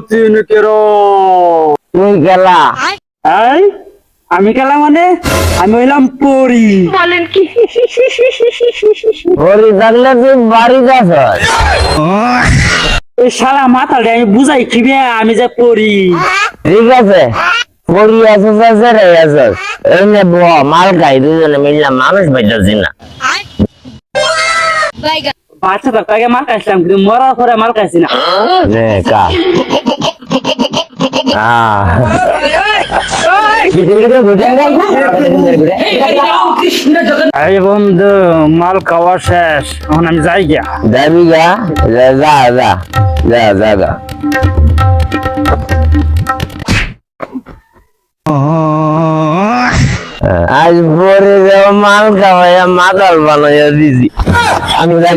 চিন কেরো তুই গেলা এই আমি গেলাম মানে আমি হইলাম পরি ওরি থাকলে তুই বাড়ি যাস এই শালা মাথাটা আমি বুঝাই খিবে আমি যে পরি ঠিক আছে পড়ি আসস আছে রে আসস এমনি মাল খাই দুজনে মিললাম মানুষ পাইতেছি না বাচ্চা তো আগে মাল খাইছিলাম কিন্তু মরার পরে মাল খাইছি না নে কা এই বন্ধু মাল খাওয়া শেষ এখন আমি যাই গিয়া যাবি গা যা যা যা যা যা যা আজ পরে মাল খাওয়াইয়া মাতাল বানাইয়া দিছি আমি যাই